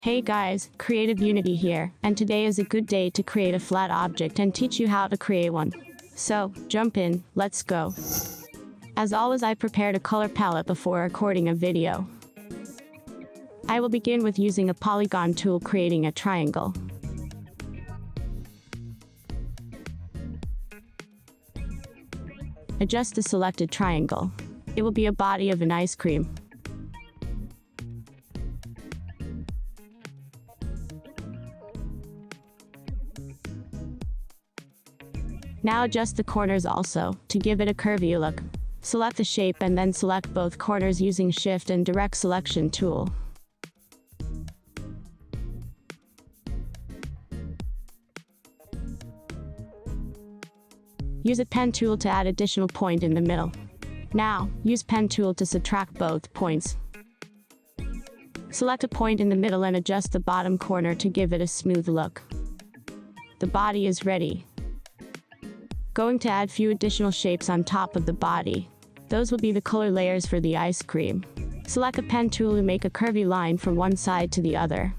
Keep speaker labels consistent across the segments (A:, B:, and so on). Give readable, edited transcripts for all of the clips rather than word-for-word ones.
A: Hey guys, Creative Unity here, and today is a good day to create a flat object and teach you how to create one. So, jump in, let's go. As always, I prepared a color palette before recording a video. I will begin with using a polygon tool, creating a triangle. Adjust the selected triangle. It will be a body of an ice cream. Now adjust the corners also, to give it a curvy look. Select the shape and then select both corners using Shift and Direct Selection tool. Use a pen tool to add additional point in the middle. Now, use pen tool to subtract both points. Select a point in the middle and adjust the bottom corner to give it a smooth look. The body is ready. Going to add few additional shapes on top of the body. Those will be the color layers for the ice cream. Select a pen tool and make a curvy line from one side to the other.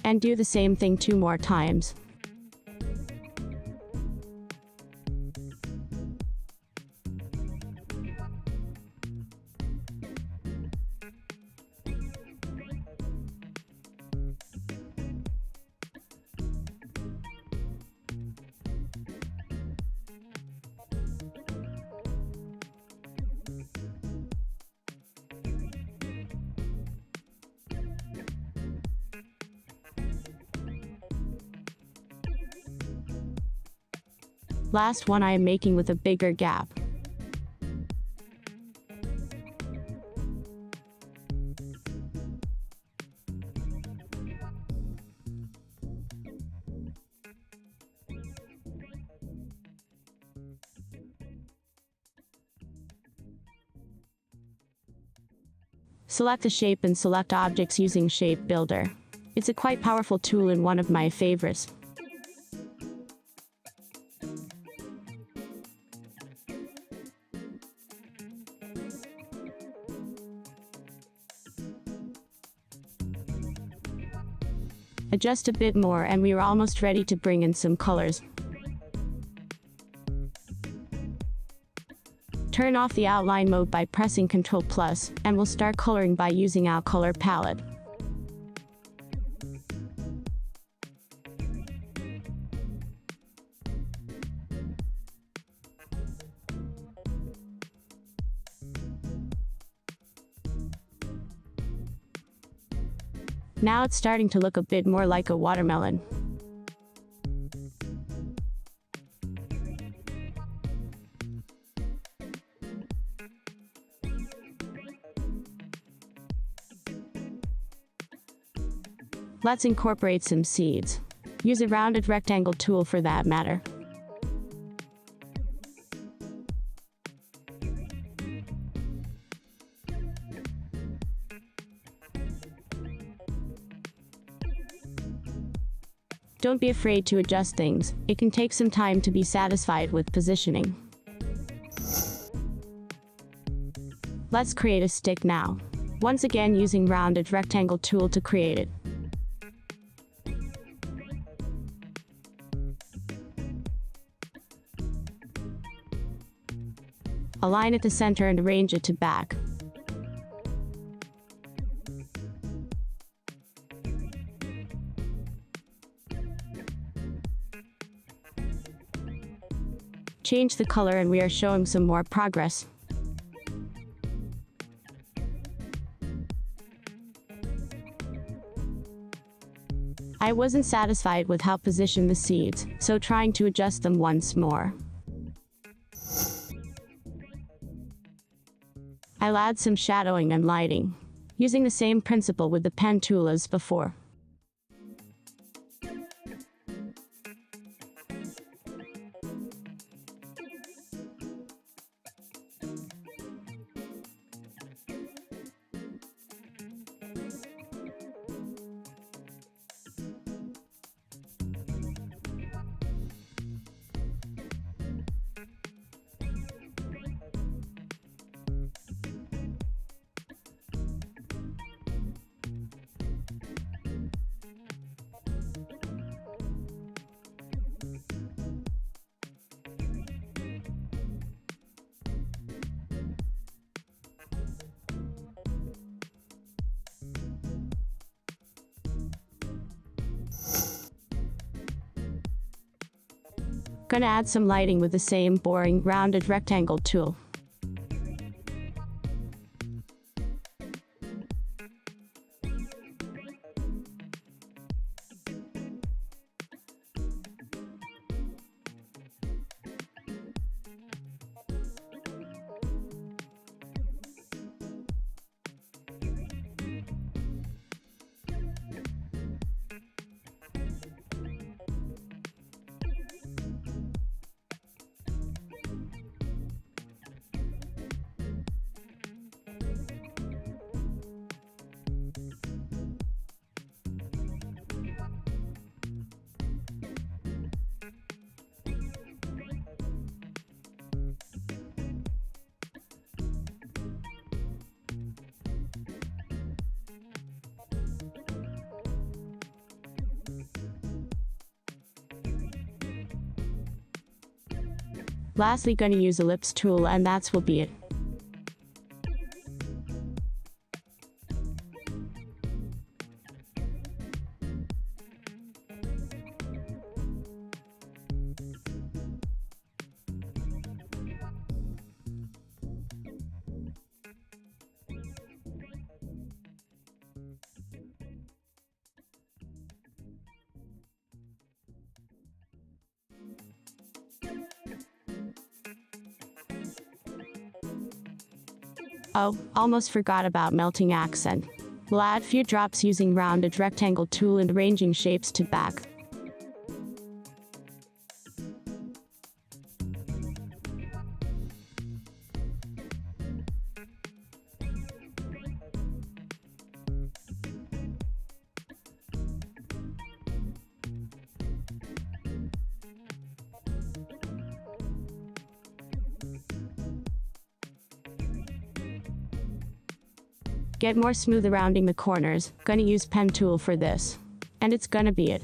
A: And do the same thing 2 more times. Last one I am making with a bigger gap. Select the shape and select objects using Shape Builder. It's a quite powerful tool and one of my favorites. Adjust a bit more and we are almost ready to bring in some colors. Turn off the outline mode by pressing Ctrl+, and we'll start coloring by using our color palette. Now it's starting to look a bit more like a watermelon. Let's incorporate some seeds. Use a rounded rectangle tool for that matter. Don't be afraid to adjust things. It can take some time to be satisfied with positioning. Let's create a stick now. Once again, using rounded rectangle tool to create it. Align at the center and arrange it to back. Change the color and we are showing some more progress. I wasn't satisfied with how positioned the seeds, so trying to adjust them once more. I'll add some shadowing and lighting, using the same principle with the pen tool as before. Gonna add some lighting with the same boring rounded rectangle tool. Lastly, gonna use ellipse tool, and that's will be it. Oh, almost forgot about melting accent. We'll add few drops using rounded rectangle tool and arranging shapes to back. Get more smooth rounding the corners. Gonna use pen tool for this. And it's gonna be it.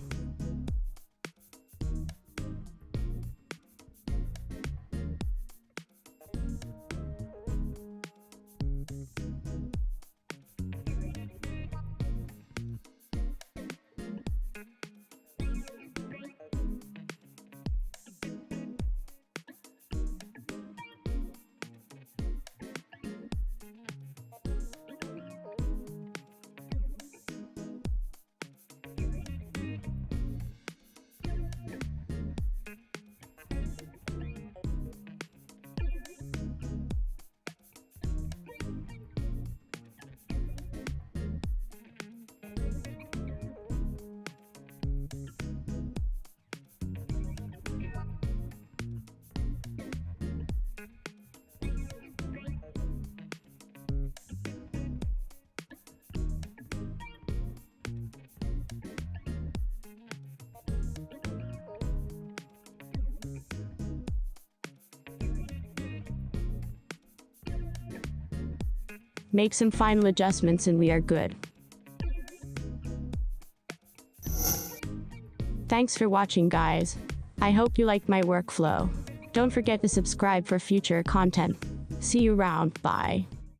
A: Make some final adjustments and we are good. Thanks for watching, guys. I hope you liked my workflow. Don't forget to subscribe for future content. See you around. Bye.